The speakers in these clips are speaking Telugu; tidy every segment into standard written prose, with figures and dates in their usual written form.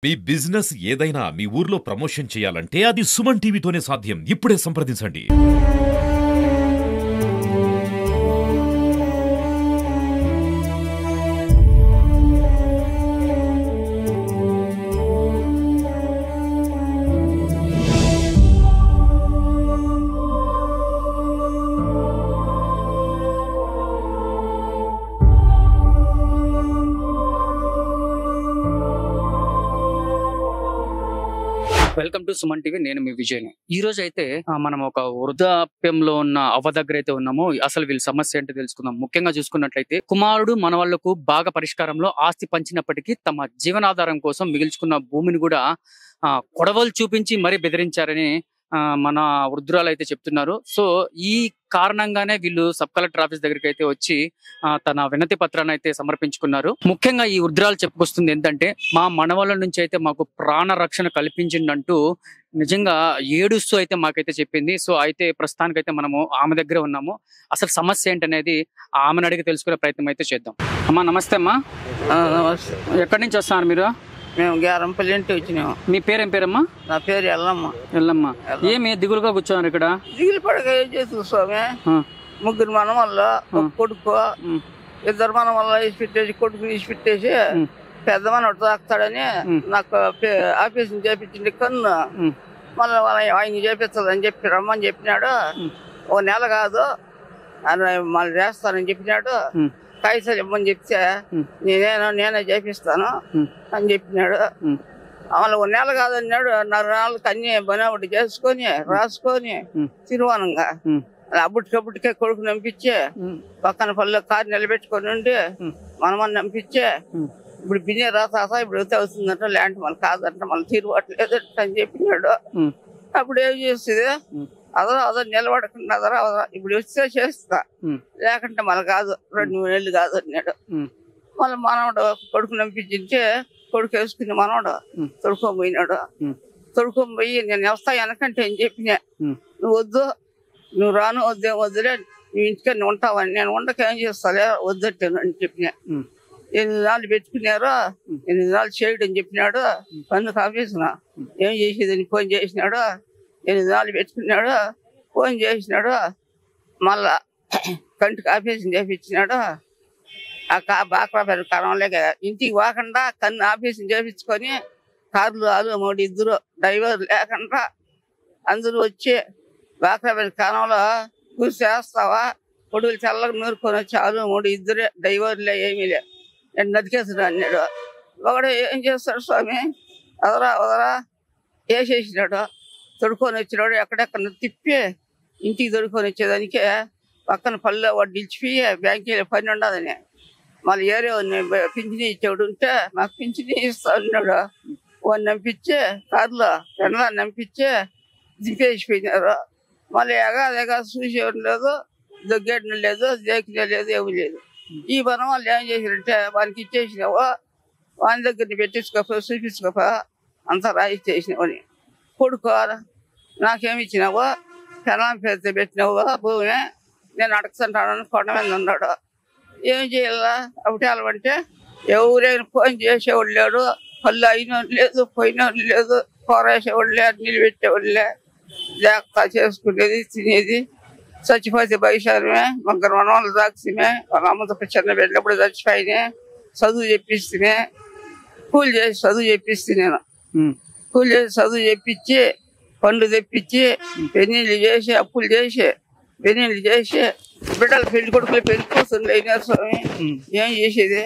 మీ బిజినెస్ ఏదైనా మీ ఊర్లో ప్రమోషన్ చేయాలంటే అది సుమన్ టీవీతోనే సాధ్యం. ఇప్పుడే సంప్రదించండి. Welcome to Suman TV. నేను మీ విజయ్. ఈ రోజు అయితే మనం ఒక వృద్ధాప్యంలో ఉన్న అవ్వ దగ్గర అయితే ఉన్నాము. అసలు వీళ్ళ సమస్య ఏంటో తెలుసుకుందాం. ముఖ్యంగా చూసుకున్నట్లయితే కుమారుడు మనవాళ్లకు బాగా పరిష్కారంలో ఆస్తి పంచినప్పటికీ తమ జీవనాధారం కోసం మిగిల్చుకున్న భూమిని కూడా కొడవలు చూపించి మరీ బెదిరించారని మన వృద్ధురాలు అయితే చెప్తున్నారు. సో ఈ కారణంగానే వీళ్ళు సబ్ కలెక్టర్ ఆఫీస్ దగ్గరికి అయితే వచ్చి తన వినతి పత్రాన్ని అయితే సమర్పించుకున్నారు. ముఖ్యంగా ఈ వృద్ధురాలు చెప్పుకొస్తుంది ఏంటంటే, మా మనవాళ్ళ నుంచి అయితే మాకు ప్రాణ రక్షణ కల్పించిందంటూ నిజంగా ఏడుస్తూ అయితే మాకైతే చెప్పింది. సో అయితే ప్రస్తుతానికైతే మనము ఆమె దగ్గర ఉన్నాము. అసలు సమస్య ఏంటనేది ఆమెను అడిగి తెలుసుకునే ప్రయత్నం అయితే చేద్దాం. అమ్మా నమస్తే అమ్మా. ఎక్కడి నుంచి వస్తున్నారు మీరు? మేము గ్యారంపల్లి ఇంటి వచ్చినాము. మీ పేరేం పేరమ్మా? నా పేరు ఎల్లమ్మ. ఎల్లమ్మ. ఏమి దిగులుగా కూర్చోన్నారు ఇక్కడ? దిగులు పడక ఏం చేస్తు స్వామి, ముగ్గురు మనవల్ల ఒక కొడుకు, ఇద్దరు మనవల్ల వేసి పెట్టేసి కొడుకు తీసి పెట్టేసి పెద్ద మనవాడు తాకుతాడని నాకు ఆఫీస్ నుంచి చేపించింది కన్ను. మళ్ళీ ఆయన చేపిస్తుందని చెప్పి రమ్మని చెప్పినాడు. ఓ నెల కాదు మళ్ళీ చేస్తానని చెప్పినాడు. పైసలు ఇవ్వమని చెప్తే నేనే చేపిస్తాను అని చెప్పినాడు. మళ్ళీ ఓ నెల కాదన్నాడు. 4 నెలలకు అన్ని బనాబడి చేసుకొని రాసుకొని తిరువానంగా అప్పటికప్పటికే కొడుకు నంపించి పక్కన పల్లె కారు నిలబెట్టుకొని ఉండి మనమని నంపించి ఇప్పుడు బిన్నే రాత ఇప్పుడు అయితే అవుతుందంట, ల్యాండ్ మళ్ళీ కాదంట, మళ్ళీ తిరువట్లేదంట అని చెప్పినాడు. అప్పుడు ఏం చేస్తుంది, అదో నిలబడకుండా అదరా ఇప్పుడు వస్తే చేస్తా, లేకుంటే మళ్ళీ కాదు 2 నెలలు కాదు అన్నాడు. మళ్ళీ మనవడు కొడుకు నంపించింటే కొడుకు వేసుకుని మనవడు తొడుకోబోయినాడు. తొడుకోబోయి నేను వస్తా వెనకంటే అని చెప్పిన, నువ్వు వద్దు, నువ్వు రాను, వద్దులే, నువ్వు ఇంటికన్నా ఉంటావని. నేను ఉండకేం చేస్తాలే, వద్దట్టాను అని చెప్పిన. 8 నెలలు పెట్టుకున్నారు, 8 నెలలు చేయడం చెప్పినాడు. పన్నుకు ఆఫీసున ఏం చేసేదని ఫోన్ చేసినాడు. 8 నెలలు పెట్టుకున్నాడు, ఫోన్ చేసినాడు. మళ్ళా కంటికి ఆఫీసుని చేపించినాడు. ఆ బాక్రా పెద్ద కరంలే కదా, ఇంటికి పోకుండా కన్ను ఆఫీసుని చేపించుకొని కార్లు ఆలు 3 ఇద్దరు డ్రైవర్ లేకుండా అందరూ వచ్చి బాక్రా పెద్ద కరంలో కూర్చి చేస్తావా, కొడుకులు చల్లగా నూరుకొని వచ్చి ఆలు 3 ఇద్దరే డ్రైవర్లే, ఏమీ లే, నేను నదికేసాడు అన్నాడు. ఒకడు ఏం చేస్తాడు స్వామి, వదరా వేసేసినాడు. తొడుకొని వచ్చినాడు. ఎక్కడెక్కడ తిప్పి ఇంటికి తొడుకొని వచ్చేదానికి పక్కన పల్లె వాడు నిలిచిపోయి బ్యాంకీలో పని ఉండదని మళ్ళీ ఏరే పింఛని ఇచ్చేవాడు ఉంటే మాకు పింఛని ఇస్తా అన్నాడు. వాడిని నంపించి కార్లో వెనలా నంపించి దింపేసిపోయినారు. మళ్ళీ ఎగా చూసేవాడు లేదు, దొగ్గేయడం లేదు, దేకినే లేదు, ఏమీ లేదు. ఈ మనం వాళ్ళు ఏం చేశారంటే, వానికి ఇచ్చేసినావు, వాని దగ్గరని పెట్టించుకోపో చూపించుకోపో అంతా రాయిచ్చేసినావని. కొడుకు నాకేమి ఇచ్చినావు, పెనాం పేరుతో పెట్టినావు భూమి, నేను అడగsanటాను కొండ మీద ఉన్నాడు. ఏం చేయాలా అవటాలంటే ఎవరైనా ఫోన్ చేసేవాళ్ళు లేడు, పళ్ళు అయినోళ్ళు లేదు, పోయినోళ్ళు లేదు, కూరేసేవాళ్ళు లేదు, నీళ్ళు పెట్టేవాళ్ళు లే, జాగ్రత్త చేసుకునేది తినేది. చచ్చిపోతే భవిష్యమే, ముగ్గురు మనవాళ్ళు దాక్సిమే, వాళ్ళ అమ్మతో చిన్న పెట్టినప్పుడు చచ్చిపోయినాయి. చదువు చెప్పిస్తే కూలి చేసి చదువు చెప్పిస్తే, నేను కూలి చేసి చదువు చెప్పించి పండ్లు తెప్పించి పెన్నీళ్ళు చేసి అప్పులు చేసి పెన్నీళ్ళు చేసి బిడ్డలు పెళ్లి కొడుకులు పెళ్లి కూర్చుని అయినారు స్వామి. ఏం చేసేది,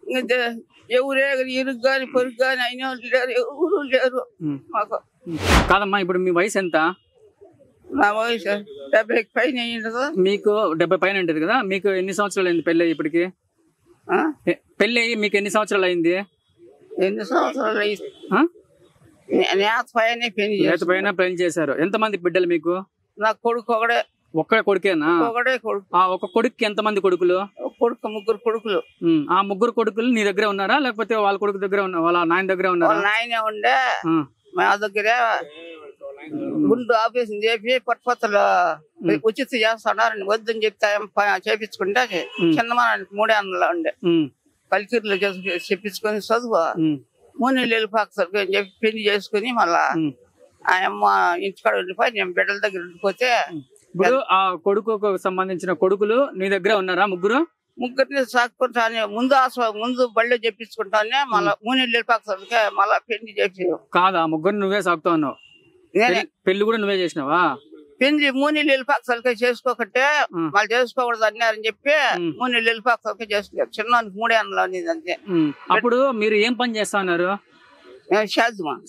ఇంకా ఎవరే ఇరుగు కానీ పొరుగు కానీ అయిన వాళ్ళు లేరు, ఎవరు లేరు మాకు. కాదమ్మా, ఇప్పుడు మీ వయసు ఎంత? నా వయసు 70కి పైన అయ్యింది. మీకు 70 పైన ఉంటుంది కదా. మీకు ఎన్ని సంవత్సరాలు అయింది పెళ్ళి? ఇప్పటికి పెళ్ళి మీకు ఎన్ని సంవత్సరాలు అయింది? ఎన్ని సంవత్సరాలు పైన పెళ్లి చేశారు. ఎంతమంది బిడ్డలు మీకు? నా కొడుకు ఒక్క కొడుకేనా? ఒకడే కొడుకు. ఒక కొడుకు ఎంతమంది కొడుకులు? కొడుకు 3 కొడుకులు. ఆ 3 కొడుకులు నీ దగ్గర ఉన్నారా, లేకపోతే వాళ్ళ కొడుకు దగ్గర ఉన్నా, వాళ్ళ నాయన దగ్గర ఉన్నారా? నాయనే ఉండే మా దగ్గరే గుండు ఆపరేషన్ చేపి పట్టుపత్తలు ఉచిత చేస్తున్నారు. వద్దని చెప్తే చేపించుకుంటే చిన్నమానానికి 3 ఏళ్ళలో ఉండే కలికిర్లో చెప్పించుకొని చదువు 3 నెలలు వెళ్ళిపోతారు అని చెప్పి పెళ్లి చేసుకుని మళ్ళా ఆ అమ్మ ఇంటికాడ ఉండిపోయి నేను బిడ్డల దగ్గర ఉండిపోతే ఇప్పుడు ఆ కొడుకు సంబంధించిన కొడుకులు నీ దగ్గర ఉన్నారా ముగ్గురిని సాకుకుంటానే ముందు బళ్ళో చెప్పించుకుంటానే మళ్ళా 3 నెలలు వెళ్ళిపోతారు మళ్ళా పెళ్లి చేసి కాదా ముగ్గురు నువ్వే సాగుతా ఉన్నావు పెళ్లి కూడా నువ్వే చేసినావా పెళ్లి 3 నెలలు వెళ్ళిపోతారు చేసుకోకంటే మళ్ళీ చేసుకోకూడదు అన్నారని చెప్పి 3 నెలలు వెళ్ళిపోతారు చేసుకున్నారు చిన్నానికి 3 ఏళ్ళు అనేది అంతే అప్పుడు మీరు ఏం పని చేస్తా ఉన్నారు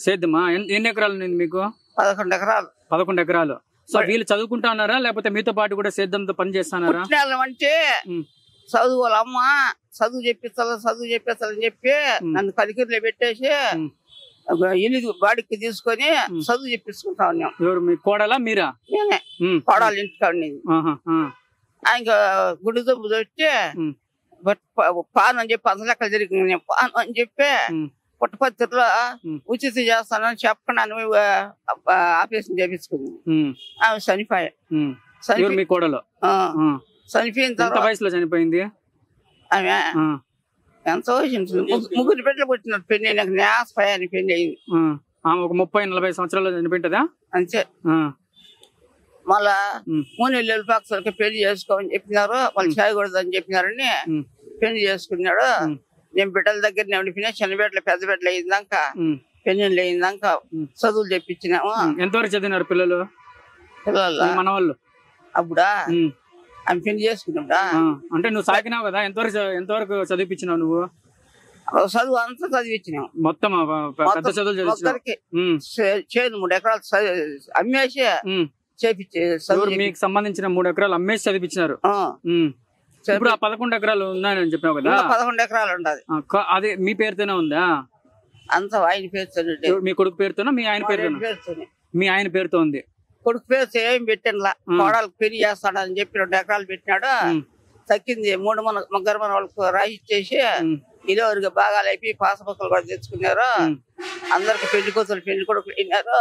సేద్యమా ఎన్ని ఎకరాలు ఉంది మీకు 11 ఎకరాలు 11 ఎకరాలు సో వీళ్ళు చదువుకుంటా ఉన్నారా లేకపోతే మీతో పాటు కూడా సేద్యంతో పని చేస్తున్నారా అంటే చదువు వాళ్ళ అమ్మ చదువు చెప్పిస్తాలని చెప్పి నన్ను కలికిరిలో పెట్టేసి ఎనిమిది బాడికి తీసుకొని చదువు చెప్పించుకుంటా ఉన్నాం. ఎవరు మీ కోడలా మీరా? నేనే కోడాలి ఇంటికాడ ఆయన గుడి దొబ్బు వచ్చి పాను అని చెప్పి 100 లెక్కలు జరిగింది పాను అని చెప్పి పుట్టపత్రిలో ఉచిత చేస్తానని చెప్పకుండా ఆపరేషన్ చేపించుకుంది. ఆమె చనిపోయా. మీ కోడలు చనిపోయిన తర్వాత వయసులో చనిపోయింది ఆమె. ఎంతో ముగ్గురు బిడ్డలు పుట్టినట్టు పెళ్లి నాకు న్యాసపోయాని పెళ్లి అయింది. ఒక 30-40 సంవత్సరాలు చనిపోయింటదా అంతే. మళ్ళా 3 నెలలు పక్షులకి పెళ్లి చేసుకోమని చెప్పినారు. వాళ్ళు చేయకూడదని చెప్పినారని పెళ్లి చేసుకున్నాడు. నేను బిడ్డల దగ్గర నడిపినా చిన్న బిడ్డలు పెద్ద బిడ్డలు అయిందాక పెళ్లి అయిందాక చదువులు చెప్పించినాము. ఎంతవరకు చదివినారు పిల్లలు? మన వాళ్ళు అప్పుడా ఆమె పెళ్లి చేసుకున్నాడా? అంటే నువ్వు సాగినావు కదా, ఎంతవరకు చదివిపించినావు నువ్వు? చదువు అంతా చదివించినావు మొత్తం పెద్ద చదువులు చేను 3 ఎకరాలు అమ్మేసి చేపించే. మీకు సంబంధించిన 3 ఎకరాలు అమ్మేసి చదివించినారు. ఇప్పుడు ఆ 11 ఎకరాలు ఉన్నాయని చెప్పావు కదా? 11 ఎకరాలు ఉండదు. అది మీ పేరుతోనే ఉందా? అంత ఆయన పేరుతో. మీ కొడుకు పేరుతోనా మీ ఆయన పేరుతోనా? మీ ఆయన పేరుతో ఉంది. కొడుకు పేరుతో ఏం పెట్టినలా, కోడలకు పెళ్లి చేస్తాడని చెప్పి 2 ఎకరాలు పెట్టినాడు. తక్కింది 3 ముగ్గురు మన వాళ్ళకు రాయిచ్చేసి ఇదివరకు బాగా అయిపోయి పాస పుస్తకాలు కూడా తెచ్చుకున్నారు. అందరికి పెళ్లి కూతురు పెళ్లి కొడుకులు అయినారు.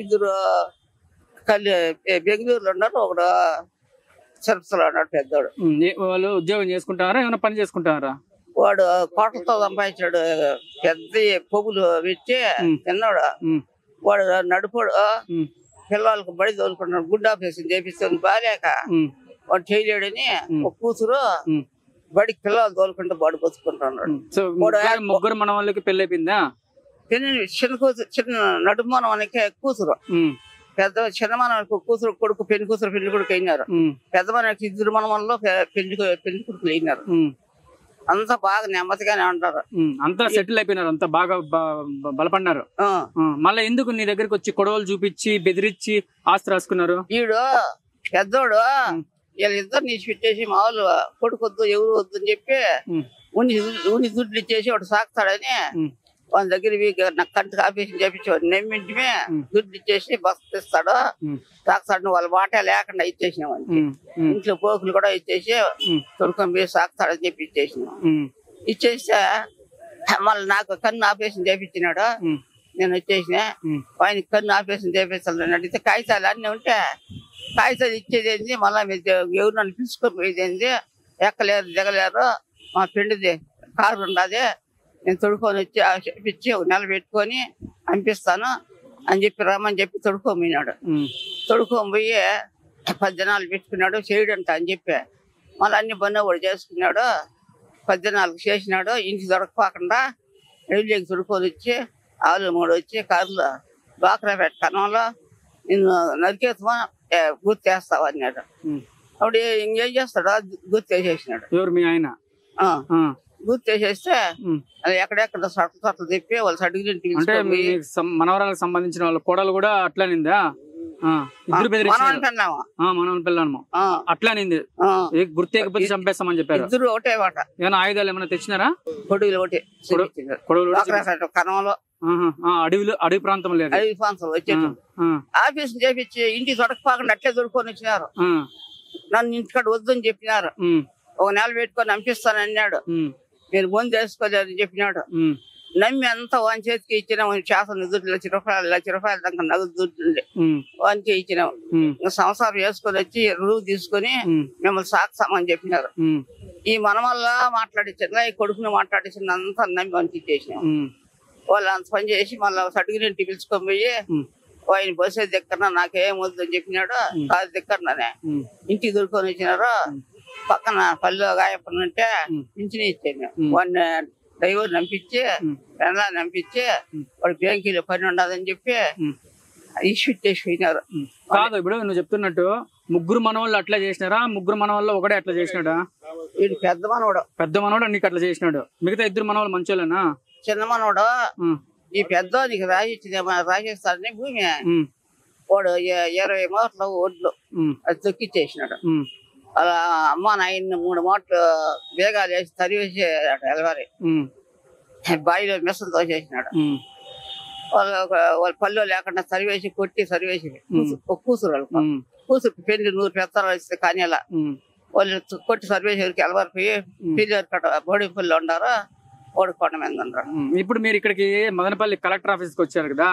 2 బెంగళూరులో ఉన్నారు, ఒకడు తిరుపతిలో ఉన్నాడు పెద్దోడు. వాళ్ళు ఉద్యోగం చేసుకుంటారా ఏమైనా పని చేసుకుంటారా? వాడు కోటలతో సంపాదించాడు. పెద్ద పొగులు పెట్టి తిన్నాడు. వాడు నడుపుడు పిల్లలకు బడి తోలుకుంటున్నాడు. గుడ్ ఆపరేషన్ చేపిస్తుంది బాగాలేక వాడు చేయలేడని ఒక కూతురు బడికి పిల్లలు తోలుకుంటూ బడి బతుకుంటున్నాడు. ముగ్గురు మన వాళ్ళకి పెళ్లి అయిపోయిందా? చిన్న కూతురు, చిన్న నడుపు మనకి కూతురు, పెద్ద చిన్న మనకి కూతురు కొడుకు పెళ్లి కూతురు పెళ్లి కొడుకు అయినారు. పెద్ద మనకి 2 మనవల్లో పెళ్లి కొడుకులు అయినారు. అంతా బాగా నెమ్మదిగానే ఉంటారు. అంతా సెటిల్ అయిపోయినారు, అంతా బాగా బలపడినారు. మళ్ళీ ఎందుకు నీ దగ్గరికి వచ్చి కొడవలు చూపించి బెదిరించి ఆస్తి రాసుకున్నారు? వీడు పెద్దోడు వీళ్ళిద్దరు నీచి పెట్టేసి మామూలు కొడుకొద్దు ఎవరు వద్దు అని చెప్పి ఉని దుడ్లు ఇచ్చేసి వాడు సాకుతాడని వాళ్ళ దగ్గర నాకు కంటికి ఆపరేషన్ చేపించేవాడు. నమ్మింటిమే దుడ్లు ఇచ్చేసి బస్ ఇస్తాడు సాకుతాడు. వాళ్ళ మాట లేకుండా ఇచ్చేసినామని ఇంట్లో పోకులు కూడా ఇచ్చేసి తొడుకొని పోయి సాకుతాడని చెప్పి ఇచ్చేసినాం. ఇచ్చేస్తే మళ్ళీ నాకు కన్ను ఆపరేషన్ చేపించినాడు. నేను వచ్చేసిన ఆయనకి కన్ను ఆపరేషన్ చేపించాలని అడిగితే కాగితాలు అన్నీ ఉంటే కాగితాలు ఇచ్చేది ఏంది, మళ్ళీ మీరు ఎవరు నన్ను పిలుచుకొని పోయేది ఏంది, ఎక్కలేరు దిగలేరు, మా ఫ్రెండ్ది కారు ఉండదు, నేను తొడుకొని వచ్చి చెప్పించి 1 నెల పెట్టుకొని పంపిస్తాను అని చెప్పి రమ్మని చెప్పి తొడుకోపోయినాడు. తొడుకొని పోయి 10 దినాలు పెట్టుకున్నాడు చేయడంట అని చెప్పి మళ్ళీ అన్ని పనులు కూడా చేసుకున్నాడు. 10 దినాలకు చేసినాడు. ఇంటికి దొరకపోకుండా రైల్వేకి తొడుకొని వచ్చి ఆవులు 3 వచ్చి కారులో బాక్రాపేట కనంలో నిన్ను నరికేస్తామా గుర్తు చేస్తావు అన్నాడు. అప్పుడు ఇంకేం చేస్తాడు, గుర్తు వేసేసినాడు. ఎవరు మీ ఆయన? గుర్తు వేసేస్తే అది ఎక్కడెక్కడ సట్లు తిప్పి వాళ్ళ సర్టిఫికెట్ మనవరాలకు సంబంధించిన వాళ్ళ కోడలు కూడా అట్లానిందా? మనవని పిల్లము అట్లానింది. గుర్తేకపోతే చంపేస్తామని చెప్పారు. ఇద్దరు ఒకటే మాట. ఏమైనా ఆయుధాలు ఏమైనా తెచ్చినారా? కొడుగులు ఒకటే కనంలో అడవి ప్రాంతం లేదు, అడవి ప్రాంతంలో వచ్చేది. ఆఫీస్ చేపించి ఇంటికి దొరకపోకుండా అట్లే దొరుకుని వచ్చినారు. నన్ను ఇంటికాడ వద్దని చెప్పినారు. 1 నెల పెట్టుకొని పంపిస్తాను అన్నాడు. నేను ముందు వేసుకోలేదని చెప్పినాడు. నమ్మి అంతా వాని చేతికి ఇచ్చినాం. చేతను దుడ్డు లక్ష రూపాయలు దాకా నగదు దుడ్డు వానికి ఇచ్చినాం. సంవత్సరం వేసుకొని వచ్చి రుజువు తీసుకొని మిమ్మల్ని సాకుతామని చెప్పినారు. ఈ మనమల్లా మాట్లాడించిందా ఈ కొడుకుని మాట్లాడించింది అంతా నమ్మి వానికి ఇచ్చేసినాం. వాళ్ళు అంత పని చేసి మళ్ళీ సర్టిఫికెట్ పిలుచుకొని పోయి ఆయన బస్సు దిక్కన్నా నాకేం వద్దు అని చెప్పినాడు. కాదు దిక్కన్నానే ఇంటికి దొరుకుని వచ్చినారు. పక్కన పల్లె గాయపడి ఉంటే పింఛన్ ఇచ్చాను. వాడిని డ్రైవర్ నంపించి పెళ్ళ నంపించి వాడు బ్యాంకీలో పని ఉండదని చెప్పి ఇష్యూట్టేసి పోయినారు. కాదు ఇప్పుడు నువ్వు చెప్తున్నట్టు ముగ్గురు మనవాళ్ళు అట్లా చేసినారా? ముగ్గురు మనవాళ్ళు ఒకటే అట్లా చేసినాడా? వీడు పెద్ద మనవాడు నీకు అట్లా చేసినాడు. మిగతా ఇద్దరు మనవాళ్ళు మంచోళ్ళేనా? చిన్న మనవాడు ఈ పెద్ద నీకు రాజేస్తాడని భూమి వాడు 20 మూటలు ఒడ్లు అది తొక్కిచ్చేసినాడు. అలా అమ్మ నాయన్ని 3 మూటలు బేగాలు వేసి తరివేసి ఎలవారి బావిలో మిషన్ తోసేసినాడు. వాళ్ళ పల్లె లేకుండా సరివేసి కొట్టి సరివేసి కూతురు పెళ్లి 100 పెత్తనాలు ఇస్తే కానీ అలా వాళ్ళు కొట్టి సర్వేసరికి ఎలవారి పోయి పెళ్లి బోడిపల్లి ఉండారు. ఓడికొండ మీద ఉన్నారు. ఇప్పుడు మీరు ఇక్కడికి మదనపల్లి కలెక్టర్ ఆఫీస్ కి వచ్చారు కదా,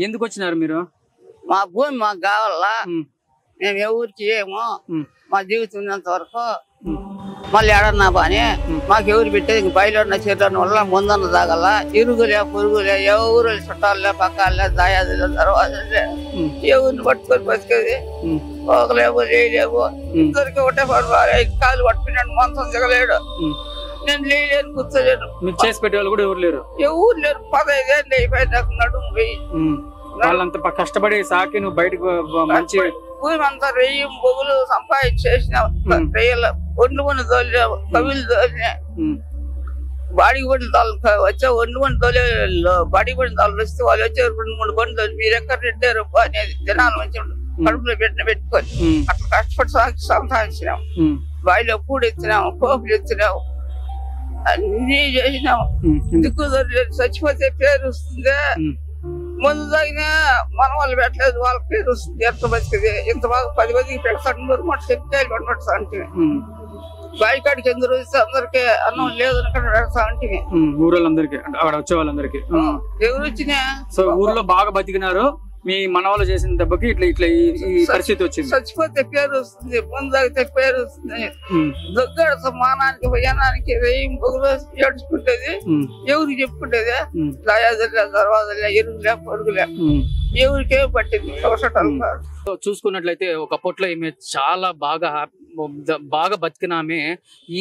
ఎందుకు వచ్చినారు మీరు? మా భూమి మాకు కావాలా, మేము ఏ ఊరికి ఏమో మా జీవితం ఉన్నంత వరకు మళ్ళీ ఏడన్నా బాని మాకు ఎవరు పెట్టేది బయలున్న చెట్ల వల్ల ముందన్న తాగల ఇరుగులే పురుగులే ఎవరు చుట్టాలే పక్కాలే దాయాదులే దర్వాజలే ఎవరిని పట్టుకొని బతికేది పోకలేవు చేయలేవు. ఇద్దరికి ఒకటే పడుకోవాలి. కాలు పట్టుకున్నాడు మంచం దిగలేడు. నేను లేను కూర్చోలేను. మీకు చేసి పెట్టే వాళ్ళు కూడా ఎవరు లేరు? 15 ఏళ్ళు అయిపోయింది నాకు నడుము పోయి. వాళ్ళంతా కష్టపడి సాకి నువ్వు బయటకు మంచి భూమి అంతా రెయ్యి బొగులు సంపాదించేసిన రెయ్యలు ఒండ్లు కొని తోలినావు కవిలు తోలినా బాడీ బండి తోలు వచ్చే ఒండ్లు కొని తోలే బాడీ బండి తోలు వస్తే వాళ్ళు వచ్చే 2-3 బండి తోలి మీరు ఎక్కడ పెట్టారు అనేది జనాలు మంచి కడుపులో పెట్టుకొని అట్లా కష్టపడి సాకి సంపాదించినాం. బావిలో పూడు ఎత్తినాము, కోపులు ఎత్తినాము, అన్ని చేసినాము. దిక్కు దొరలేదు. చచ్చిపోతే పేరు వస్తుంది. ముందు తగిన మన వాళ్ళు పెట్టలేదు, వాళ్ళ పేరు వస్తుంది. ఎంత బతికిది ఇంత బాగా 10 మందికి పెడతాడు. 100 మూట చెప్తే పెట్టా అంటే బాయికాడికి ఎందుకు వస్తే అందరికి అన్నం లేదని పెడతా అంటే ఊరోళ్ళందరికి అక్కడ వచ్చే వాళ్ళందరికి ఎవరు వచ్చినా. సో ఊర్లో బాగా బతికినారు. మీ మనవాళ్ళు చేసిన దెబ్బకి ఇట్లా ఇట్లా ఈ పరిస్థితి వచ్చింది. చచ్చిపోతే పేరు వస్తుంది, ముందు తాగితే పేరు వస్తుంది. దొగ్గాడు మానానికి భయానానికి రేయం పొగులు ఏడ్చుకుంటేది ఎవరికి చెప్పుకుంటేది దయాదలే దర్వాజలే ఎరుగులే పొరుగులే ఎవరికేం పట్టింది. చూసుకున్నట్లయితే ఒకప్పట్లో ఈమె చాలా బాగా బతికిన ఆమె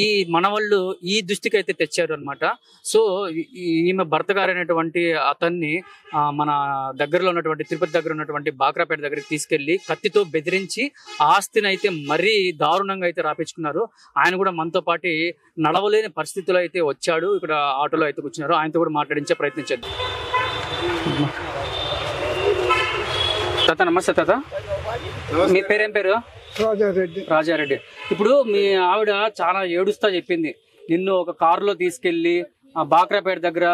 ఈ మనవాళ్ళు ఈ దృష్టికి అయితే తెచ్చారు అనమాట. సో ఈమె భర్త గారైనటువంటి అతన్ని మన దగ్గరలో ఉన్నటువంటి తిరుపతి దగ్గర ఉన్నటువంటి బాక్రాపేట దగ్గరికి తీసుకెళ్లి కత్తితో బెదిరించి ఆస్తిని అయితే మరీ దారుణంగా అయితే రాపించుకున్నారు. ఆయన కూడా మనతో పాటు నడవలేని పరిస్థితుల్లో అయితే వచ్చాడు. ఇక్కడ ఆటోలో అయితే కూర్చున్నారు. ఆయనతో కూడా మాట్లాడించే ప్రయత్నించారు. తాత నమస్తే. తాత మీ పేరేం పేరు? రాజారెడ్డి. ఇప్పుడు మీ ఆవిడ చాలా ఏడుస్తా చెప్పింది నిన్ను ఒక కారులో తీసుకెళ్లి బాక్రాపేట దగ్గర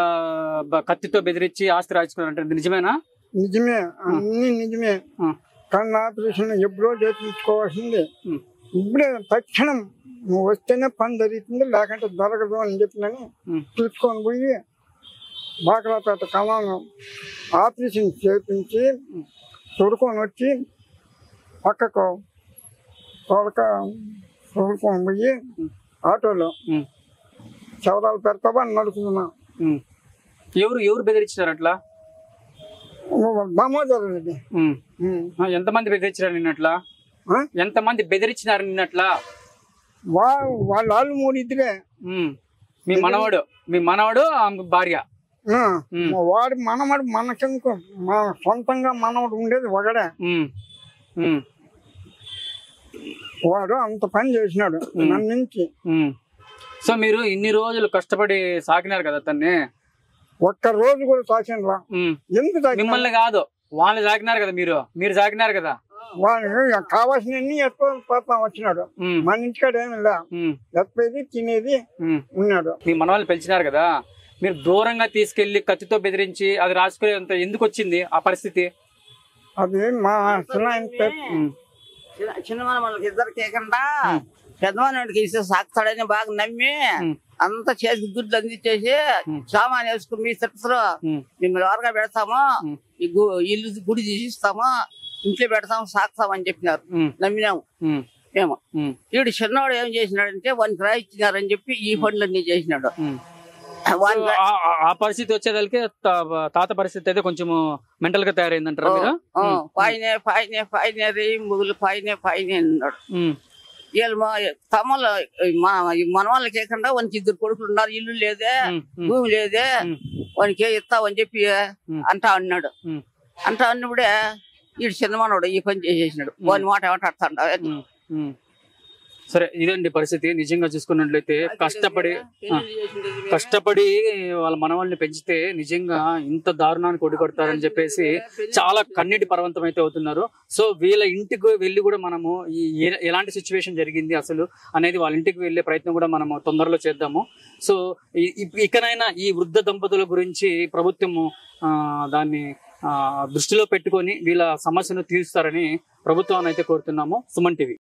కత్తితో బెదిరించి ఆస్తి రాయించుకున్నారంటే నిజమేనా? నిజమే, అన్ని నిజమే. కన్ను ఆపరేషన్ ఎప్పుడో చేయించుకోవాల్సింది. ఇప్పుడే తక్షణం నువ్వు వస్తేనే పని జరుగుతుంది, లేకుంటే దొరకదు అని చెప్పినని తీసుకొని పోయి బాక్రాపేట కమాను ఆపరేషన్ చేయించి తొడుకొని వచ్చి పక్కకు తోడుకొని పోయి ఆటోలో చవరాలు పెడతావా అని నడుపుతున్నా. ఎవరు బెదిరించారు అట్లా? దామోదర్ రెడ్డి. ఎంతమంది బెదిరించారు నిన్నట్లా? ఎంతమంది బెదిరించినారు నిన్నట్లా? వాళ్ళు 3 ఇద్దరే. మీ మనవాడు భార్య. వాడు మనవాడు మనకెందుకు, మన సొంతంగా మనవాడు ఉండేది ఒకడే. వాడు అంత పని చేసినాడు నన్ను నుంచి. సో మీరు ఇన్ని రోజులు కష్టపడి సాకినారు కదా అతన్ని, ఒక్క రోజు కూడా సాకినరా? ఎందుకు మిమ్మల్ని కాదు వాళ్ళని సాకినారు కదా, మీరు సాకినారు కదా. వాడు కావాల్సినన్ని ఎత్తుకోతా వచ్చినాడు. మన ఇంటికాడ ఏమి లే, ఎత్తుపోయేది తినేది ఉన్నాడు. మీ మనవాళ్ళు పెంచినారు కదా, మీరు దూరంగా తీసుకెళ్లి కత్తితో బెదిరించి అది రాసుకునేంత ఎందుకు వచ్చింది ఆ పరిస్థితి? అది మా చిన్న మనకి ఇద్దరికి ఏకుండా పెద్దవాడికి ఇస్తే సాగుతాడని బాగా నమ్మి అంతా చేసి గుడ్లు అందించేసి సామాన్ వేసుకుని మీ తిరుపతిలో మిమ్మల్ని ఎవరుగా పెడతాము, ఈ ఇల్లు గుడి తీసిస్తాము, ఇంట్లో పెడతాము, సాగుతామని చెప్పినారు. నమ్మినాము మేము. వీడు చిన్నవాడు ఏం చేసినాడంటే వానికి రాయిచ్చినారని చెప్పి ఈ పనులన్నీ చేసినాడు. ఆ పరిస్థితి వచ్చేదానికి తాత పరిస్థితి అయితే కొంచెం మెంటల్ గా తయారైందంటారా మీరు? పైనే రేయి ముగ్గులు పైనే అన్నాడు. వీళ్ళు తమ్ముళ్ళు మన వాళ్ళకి ఏకుండా వానికి 2 కొడుకులు ఉన్నారు, ఇల్లు లేదే భూమి లేదే, వానికి ఇస్తావని చెప్పి అంటా అన్నాడు. అంటా అన్నప్పుడే వీడు చిన్నమానోడు ఈ పని చేసేసినాడు. వాని మాట ఏమంటాడు. సరే, ఇదండి పరిస్థితి. నిజంగా చూసుకున్నట్లయితే కష్టపడి వాళ్ళ మనవాళ్ళని పెంచితే నిజంగా ఇంత దారుణానికి ఒడిగొడతారని చెప్పేసి చాలా కన్నీటి పర్వంతం అయితే అవుతున్నారు. సో వీళ్ళ ఇంటికి వెళ్ళి కూడా మనము ఎలాంటి సిచ్యువేషన్ జరిగింది అసలు అనేది వాళ్ళ ఇంటికి వెళ్ళే ప్రయత్నం కూడా మనము తొందరలో చేద్దాము. సో ఇకనైనా ఈ వృద్ధ దంపతుల గురించి ప్రభుత్వము దాన్ని దృష్టిలో పెట్టుకొని వీళ్ళ సమస్యను తీరుస్తారని ప్రభుత్వాన్ని అయితే కోరుతున్నాము. సుమన్ టీవీ.